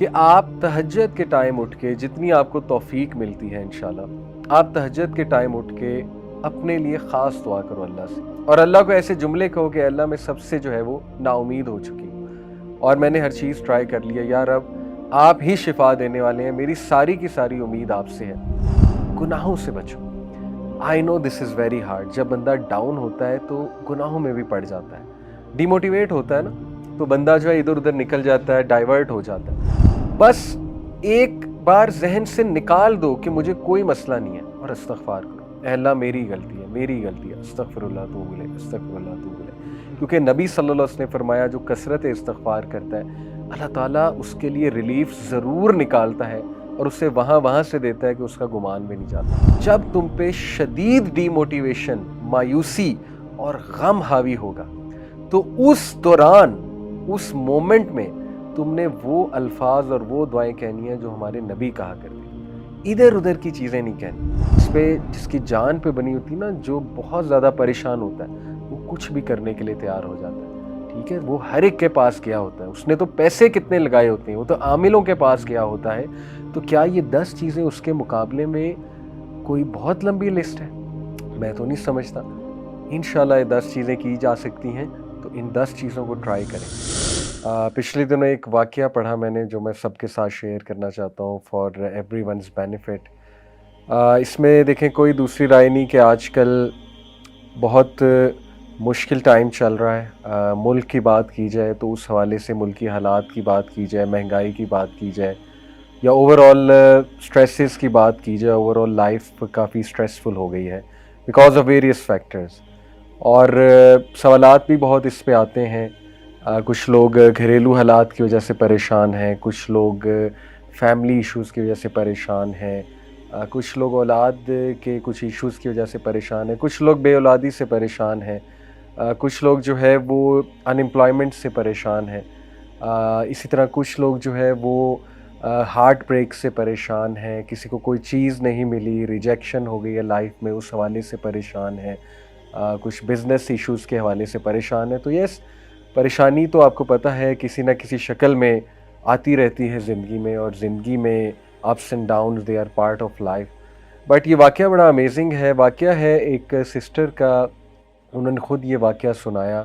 کہ آپ تہجد کے ٹائم اٹھ کے جتنی آپ کو توفیق ملتی ہے انشاءاللہ آپ تہجد کے ٹائم اٹھ کے اپنے لیے خاص دعا کرو اللہ سے، اور اللہ کو ایسے جملے کہو کہ اللہ میں سب سے جو ہے وہ نا امید ہو چکی ہوں اور میں نے ہر چیز ٹرائی کر لیا، یا رب آپ ہی شفا دینے والے ہیں، میری ساری کی ساری امید آپ سے ہے، گناہوں سے بچو۔ آئی نو دس از ویری ہارڈ، جب بندہ ڈاؤن ہوتا ہے تو گناہوں میں بھی پڑ جاتا ہے، ڈی موٹیویٹ ہوتا ہے نا، تو بندہ جو ہے ادھر ادھر نکل جاتا ہے، ڈائیورٹ ہو جاتا ہے۔ بس ایک بار ذہن سے نکال دو کہ مجھے کوئی مسئلہ نہیں ہے اور استغفار کرو، اے اللہ میری غلطی ہے، میری غلطی ہے، استغفر اللہ توب الیہ، استغفر اللہ توب الیہ، کیونکہ نبی صلی اللہ علیہ وسلم نے فرمایا جو کثرت استغفار کرتا ہے اللہ تعالیٰ اس کے لیے ریلیف ضرور نکالتا ہے اور اسے وہاں سے دیتا ہے کہ اس کا گمان بھی نہیں جاتا۔ جب تم پہ شدید ڈی موٹیویشن، مایوسی اور غم حاوی ہوگا تو اس دوران، اس مومنٹ میں تم نے وہ الفاظ اور وہ دعائیں کہنی ہیں جو ہمارے نبی کہا کرتے ہیں، ادھر ادھر کی چیزیں نہیں کہنی۔ جس کی جان پہ بنی ہوتی نا، جو بہت زیادہ پریشان ہوتا ہے وہ کچھ بھی کرنے کے لیے تیار ہو جاتا ہے، ٹھیک ہے، وہ ہر ایک کے پاس گیا ہوتا ہے، اس نے تو پیسے کتنے لگائے ہوتے ہیں، وہ تو عاملوں کے پاس گیا ہوتا ہے، تو کیا یہ 10 چیزیں اس کے مقابلے میں کوئی بہت لمبی لسٹ ہے؟ میں تو نہیں سمجھتا۔ انشاءاللہ یہ 10 چیزیں کی جا سکتی ہیں، تو ان 10 چیزوں کو ٹرائی کریں۔ پچھلے دنوں ایک واقعہ پڑھا میں نے جو میں سب کے ساتھ شیئر کرنا چاہتا ہوں فار ایوری ونز بینیفٹ۔ اس میں دیکھیں کوئی دوسری رائے نہیں کہ آج کل بہت مشکل ٹائم چل رہا ہے، ملک کی بات کی جائے تو اس حوالے سے ملکی حالات کی بات کی جائے، مہنگائی کی بات کی جائے، یا اوور آل سٹریسز کی بات کی جائے، اوور آل لائف کافی سٹریسفل ہو گئی ہے بیکاز آف ویریس فیکٹرز، اور سوالات بھی بہت اس پہ آتے ہیں۔ کچھ لوگ گھریلو حالات کی وجہ سے پریشان ہیں، کچھ لوگ فیملی ایشوز کی وجہ سے پریشان ہیں، کچھ لوگ اولاد کے کچھ ایشوز کی وجہ سے پریشان ہیں، کچھ لوگ بے اولادی سے پریشان ہیں، کچھ لوگ جو ہے وہ ان امپلائمنٹ سے پریشان ہیں، اسی طرح کچھ لوگ جو ہے وہ ہارٹ بریک سے پریشان ہیں، کسی کو کوئی چیز نہیں ملی، ریجیکشن ہو گئی ہے لائف میں، اس حوالے سے پریشان ہیں، کچھ بزنس ایشوز کے حوالے سے پریشان ہیں۔ تو یس، پریشانی تو آپ کو پتہ ہے کسی نہ کسی شکل میں آتی رہتی ہے زندگی میں، اور زندگی میں ups and downs they are part of life. But یہ واقعہ بڑا امیزنگ ہے، واقعہ ہے ایک سسٹر کا، انہوں نے خود یہ واقعہ سنایا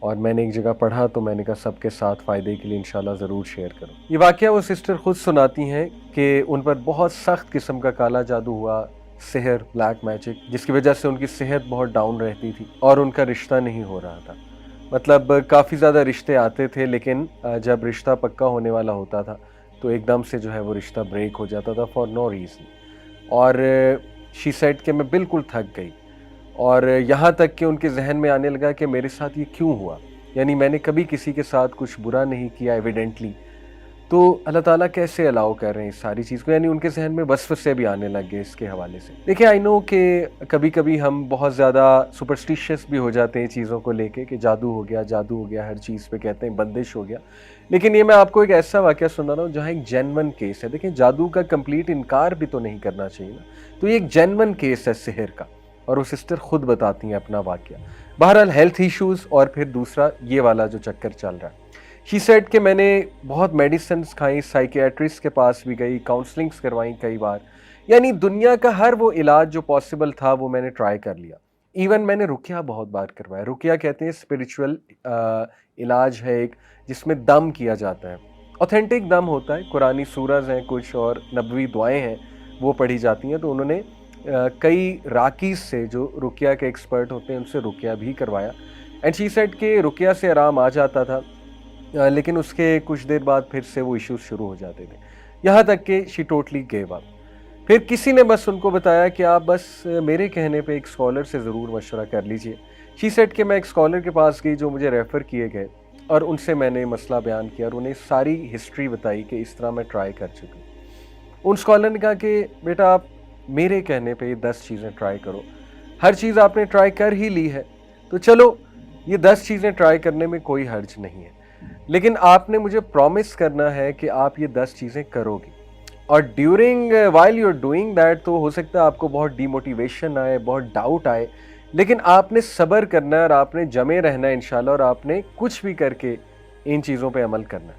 اور میں نے ایک جگہ پڑھا تو میں نے کہا سب کے ساتھ فائدے کے لیے انشاءاللہ ضرور شیئر کروں۔ یہ واقعہ وہ سسٹر خود سناتی ہیں کہ ان پر بہت سخت قسم کا کالا جادو ہوا، سحر، بلیک میجک، جس کی وجہ سے ان کی صحت بہت ڈاؤن رہتی تھی اور ان کا رشتہ نہیں ہو رہا تھا۔ مطلب کافی زیادہ رشتے آتے تھے، لیکن جب رشتہ پکا ہونے والا ہوتا تھا تو ایک دم سے جو ہے وہ رشتہ بریک ہو جاتا تھا فار نو ریزن، اور شی سیڈ کہ میں بالکل تھک گئی، اور یہاں تک کہ ان کے ذہن میں آنے لگا کہ میرے ساتھ یہ کیوں ہوا، یعنی میں نے کبھی کسی کے ساتھ کچھ برا نہیں کیا ایویڈنٹلی، تو اللہ تعالیٰ کیسے الاؤ کر رہے ہیں اس ساری چیز کو، یعنی ان کے ذہن میں وسوسے بھی آنے لگ گئے اس کے حوالے سے۔ دیکھیں آئی نو کہ کبھی کبھی ہم بہت زیادہ سپرسٹیشیس بھی ہو جاتے ہیں چیزوں کو لے کے کہ جادو ہو گیا، جادو ہو گیا، ہر چیز پہ کہتے ہیں بندش ہو گیا، لیکن یہ میں آپ کو ایک ایسا واقعہ سنا رہا ہوں جہاں ایک جینون کیس ہے۔ دیکھیں جادو کا کمپلیٹ انکار بھی تو نہیں کرنا چاہیے نا، تو یہ ایک جینون کیس ہے سحر کا، اور وہ سسٹر خود بتاتی ہیں اپنا واقعہ۔ بہرحال ہیلتھ ایشوز، اور پھر دوسرا یہ والا جو چکر چل رہا ہے۔ شی سیڈ کہ میں نے بہت میڈیسنز کھائیں، سائیکیٹرسٹ کے پاس بھی گئی، کاؤنسلنگز کروائیں کئی بار، یعنی دنیا کا ہر وہ علاج جو پاسبل تھا وہ میں نے ٹرائی کر لیا، ایون میں نے رقیہ بہت بار کروایا۔ رقیہ کہتے ہیں اسپریچول علاج ہے ایک، جس میں دم کیا جاتا ہے، اوتھینٹک دم ہوتا ہے، قرآنی سورز ہیں کچھ اور نبوی دعائیں ہیں وہ پڑھی جاتی ہیں، تو انہوں نے کئی راکیز سے جو رقیہ کے ایکسپرٹ ہوتے ہیں ان سے رقیہ بھی کروایا، اینڈ شی سیڈ کہ رقیہ سے آرام آ جاتا تھا، لیکن اس کے کچھ دیر بعد پھر سے وہ ایشوز شروع ہو جاتے تھے، یہاں تک کہ شی ٹوٹلی گیو اپ۔ پھر کسی نے بس ان کو بتایا کہ آپ بس میرے کہنے پہ ایک اسکالر سے ضرور مشورہ کر لیجئے۔ شی سیڈ کہ میں ایک اسکالر کے پاس گئی جو مجھے ریفر کیے گئے، اور ان سے میں نے مسئلہ بیان کیا اور انہیں ساری ہسٹری بتائی کہ اس طرح میں ٹرائی کر چکی ہوں۔ ان اسکالر نے کہا کہ بیٹا آپ میرے کہنے پہ یہ 10 چیزیں ٹرائی کرو، ہر چیز آپ نے ٹرائی کر ہی لی ہے تو چلو یہ 10 چیزیں ٹرائی کرنے میں کوئی حرج نہیں ہے، لیکن آپ نے مجھے پرومس کرنا ہے کہ آپ یہ 10 چیزیں کرو گی، اور during while you are doing that تو ہو سکتا ہے آپ کو بہت ڈی موٹیویشن آئے، بہت ڈاؤٹ آئے، لیکن آپ نے صبر کرنا ہے اور آپ نے جمے رہنا ہے انشاءاللہ، اور آپ نے کچھ بھی کر کے ان چیزوں پہ عمل کرنا ہے۔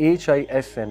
HISNULMUSLIM,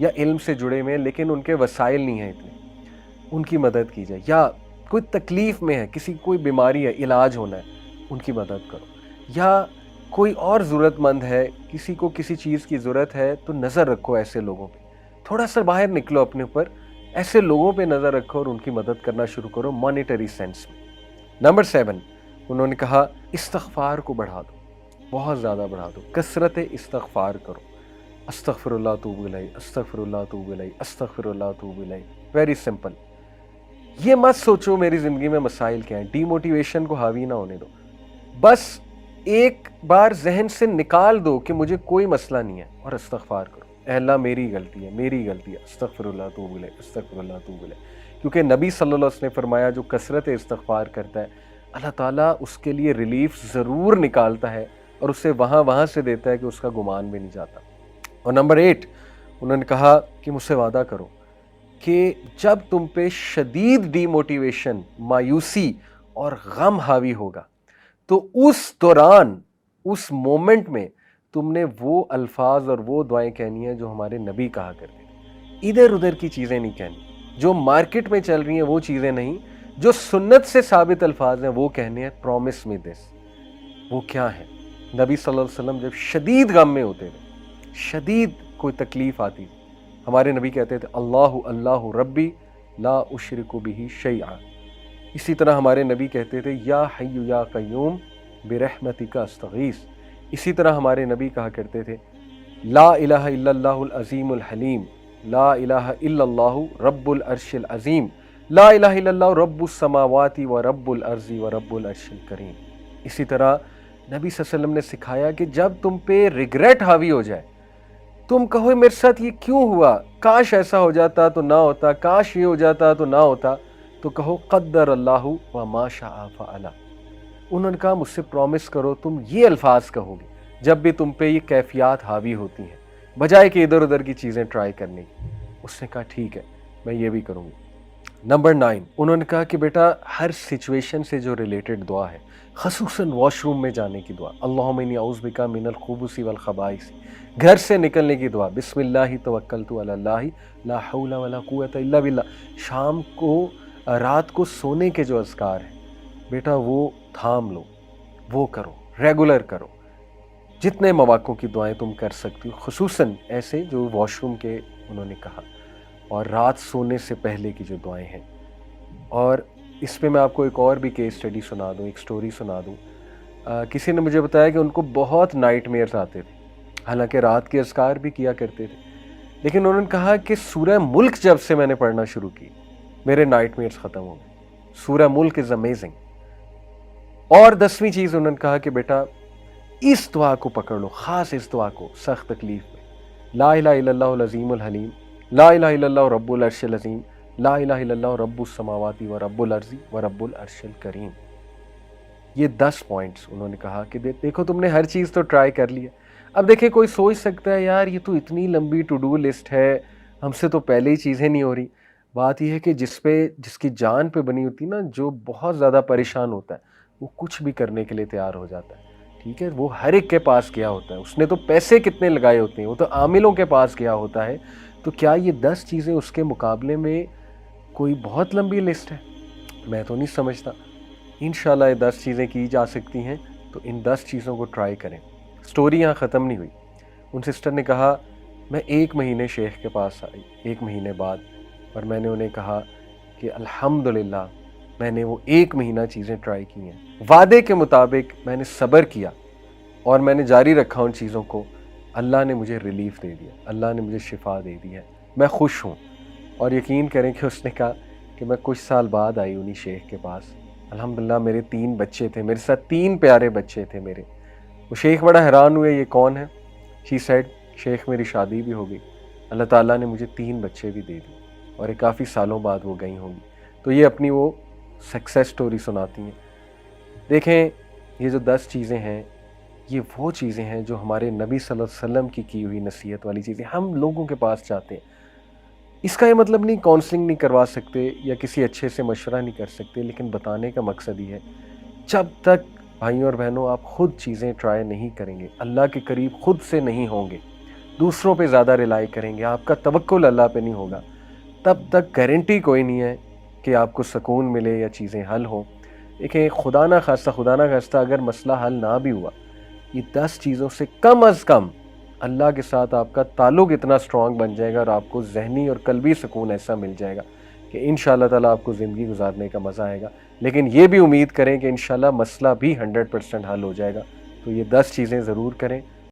یا علم سے جڑے ہوئے ہیں لیکن ان کے وسائل نہیں ہیں اتنے، ان کی مدد کی جائے، یا کوئی تکلیف میں ہے، کسی کوئی بیماری ہے، علاج ہونا ہے، ان کی مدد کرو، یا کوئی اور ضرورت مند ہے، کسی کو کسی چیز کی ضرورت ہے تو نظر رکھو ایسے لوگوں پہ، تھوڑا سا باہر نکلو اپنے اوپر، ایسے لوگوں پہ نظر رکھو اور ان کی مدد کرنا شروع کرو مانیٹری سینس میں۔ نمبر 7 انہوں نے کہا استغفار کو بڑھا دو، بہت زیادہ بڑھا دو، کثرت استغفار کرو، استغفر اللہ توب الیہ، استغفر اللہ توب الیہ، استغفر اللہ توب الیہ۔ ویری سمپل، یہ مت سوچو میری زندگی میں مسائل کیا ہیں، ڈی موٹیویشن کو حاوی نہ ہونے دو، بس ایک بار ذہن سے نکال دو کہ مجھے کوئی مسئلہ نہیں ہے اور استغفار کرو، اے اللہ میری غلطی ہے، میری غلطی ہے، استغفر اللہ توب الیہ، استغفر اللہ توب الیہ۔ کیونکہ نبی صلی اللہ علیہ وسلم نے فرمایا جو کثرت استغفار کرتا ہے اللہ تعالیٰ اس کے لیے ریلیف ضرور نکالتا ہے اور اسے وہاں سے دیتا ہے کہ اس کا گمان بھی نہیں جاتا۔ اور نمبر 8 انہوں نے کہا کہ مجھ سے وعدہ کرو کہ جب تم پہ شدید ڈی موٹیویشن، مایوسی اور غم حاوی ہوگا تو اس دوران، اس مومنٹ میں تم نے وہ الفاظ اور وہ دعائیں کہنی ہیں جو ہمارے نبی کہا کرتے تھے، ادھر ادھر کی چیزیں نہیں کہنی، جو مارکیٹ میں چل رہی ہیں وہ چیزیں نہیں، جو سنت سے ثابت الفاظ ہیں وہ کہنے ہیں۔ پرومس می دس، وہ کیا ہے؟ نبی صلی اللہ علیہ وسلم جب شدید غم میں ہوتے تھے، شدید کوئی تکلیف آتی تھی، ہمارے نبی کہتے تھے اللہ اللہ ربی لا اشرک بہ شیئا۔ اسی طرح ہمارے نبی کہتے تھے یا حی یا قیوم برحمتک استغیث۔ اسی طرح ہمارے نبی کہا کرتے تھے لا الہ الا اللہ العظیم الحلیم، لا الہ الا اللہ رب العرش العظیم، لا الہ الا اللہ رب السماوات و رب الارض و رب العرش الکریم۔ اسی طرح نبی صلی اللہ علیہ وسلم نے سکھایا کہ جب تم پہ ریگریٹ حاوی ہو جائے، تم کہو میرے ساتھ یہ کیوں ہوا، کاش ایسا ہو جاتا تو نہ ہوتا، کاش یہ ہو جاتا تو نہ ہوتا، تو کہو قدر اللہ و ما شاء فعل۔ انہوں نے کہا مجھ سے پرومس کرو تم یہ الفاظ کہو گے جب بھی تم پہ یہ کیفیات حاوی ہوتی ہیں، بجائے کہ ادھر ادھر کی چیزیں ٹرائی کرنے کی۔ اس نے کہا ٹھیک ہے میں یہ بھی کروں گی۔ نمبر 9 انہوں نے کہا کہ بیٹا ہر سچویشن سے جو ریلیٹڈ دعا ہے، خصوصاً واش روم میں جانے کی دعا، اللہم انی اعوذ بک من الخبث والخبائث، گھر سے نکلنے کی دعا، بسم اللہ توکلت علی اللہ لا حول ولا قوت الا باللہ، شام کو رات کو سونے کے جو اذکار ہیں بیٹا وہ تھام لو، وہ کرو، ریگولر کرو، جتنے مواقع کی دعائیں تم کر سکتی ہو، خصوصاً ایسے جو واش روم کے انہوں نے کہا، اور رات سونے سے پہلے کی جو دعائیں ہیں۔ اور اس پہ میں آپ کو ایک اور بھی کیس اسٹڈی سنا دوں، ایک سٹوری سنا دوں۔ کسی نے مجھے بتایا کہ ان کو بہت نائٹ میئرز آتے تھے، حالانکہ رات کے اذکار بھی کیا کرتے تھے، لیکن انہوں نے کہا کہ سورہ ملک جب سے میں نے پڑھنا شروع کی میرے نائٹ میئرز ختم ہو گئے۔ سورہ ملک از امیزنگ۔ اور 10ویں چیز انہوں نے کہا کہ بیٹا اس دعا کو پکڑ لو، خاص اس دعا کو سخت تکلیف میں، لا الہ الا اللہ العظیم الحلیم، لا الہ الا اللہ رب العرش العظیم، لا الہ الا اللہ رب السماوات و رب الارض و رب العرش الکریم۔ یہ 10 پوائنٹس انہوں نے کہا کہ دیکھو تم نے ہر چیز تو ٹرائی کر لی ہے۔ اب دیکھیں کوئی سوچ سکتا ہے یار یہ تو اتنی لمبی ٹو ڈو لسٹ ہے، ہم سے تو پہلے ہی چیزیں نہیں ہو رہی۔ بات یہ ہے کہ جس کی جان پہ بنی ہوتی نا، جو بہت زیادہ پریشان ہوتا ہے وہ کچھ بھی کرنے کے لیے تیار ہو جاتا ہے، ٹھیک ہے؟ وہ ہر ایک کے پاس گیا ہوتا ہے، اس نے تو پیسے کتنے لگائے ہوتے ہیں، وہ تو عاملوں کے پاس گیا ہوتا ہے۔ تو کیا یہ 10 چیزیں اس کے مقابلے میں کوئی بہت لمبی لسٹ ہے؟ میں تو نہیں سمجھتا۔ انشاءاللہ یہ 10 چیزیں کی جا سکتی ہیں، تو ان 10 چیزوں کو ٹرائی کریں۔ سٹوری یہاں ختم نہیں ہوئی۔ ان سسٹر نے کہا میں 1 مہینے شیخ کے پاس آئی 1 مہینے بعد، اور میں نے انہیں کہا کہ الحمدللہ میں نے وہ 1 مہینہ چیزیں ٹرائی کی ہیں، وعدے کے مطابق میں نے صبر کیا اور میں نے جاری رکھا ان چیزوں کو، اللہ نے مجھے ریلیف دے دیا، اللہ نے مجھے شفا دے دی ہے، میں خوش ہوں۔ اور یقین کریں کہ اس نے کہا کہ میں کچھ سال بعد آئی انہی شیخ کے پاس، الحمدللہ میرے 3 بچے تھے، میرے ساتھ 3 پیارے بچے تھے میرے۔ وہ شیخ بڑا حیران ہوئے یہ کون ہے؟ شی سیڈ شیخ میری شادی بھی ہو گئی، اللہ تعالیٰ نے مجھے 3 بچے بھی دے دی، اور یہ کافی سالوں بعد وہ گئی ہوں گی۔ تو یہ اپنی وہ سکسیس سٹوری سناتی ہیں۔ دیکھیں یہ جو 10 چیزیں ہیں یہ وہ چیزیں ہیں جو ہمارے نبی صلی اللہ علیہ وسلم کی ہوئی نصیحت والی چیزیں ہم لوگوں کے پاس چاہتے ہیں۔ اس کا یہ مطلب نہیں کاؤنسلنگ نہیں کروا سکتے یا کسی اچھے سے مشورہ نہیں کر سکتے، لیکن بتانے کا مقصد یہ ہے جب تک بھائیوں اور بہنوں آپ خود چیزیں ٹرائی نہیں کریں گے، اللہ کے قریب خود سے نہیں ہوں گے، دوسروں پہ زیادہ ریلائی کریں گے، آپ کا توکل اللہ پہ نہیں ہوگا، تب تک گارنٹی کوئی نہیں ہے کہ آپ کو سکون ملے یا چیزیں حل ہوں۔ دیکھیں خدا نہ خواستہ اگر مسئلہ حل نہ بھی ہوا، یہ 10 چیزوں سے کم از کم اللہ کے ساتھ آپ کا تعلق اتنا اسٹرانگ بن جائے گا اور آپ کو ذہنی اور قلبی سکون ایسا مل جائے گا کہ انشاءاللہ تعالیٰ آپ کو زندگی گزارنے کا مزہ آئے گا۔ لیکن یہ بھی امید کریں کہ انشاءاللہ مسئلہ بھی 100% حل ہو جائے گا۔ تو یہ 10 چیزیں ضرور کریں۔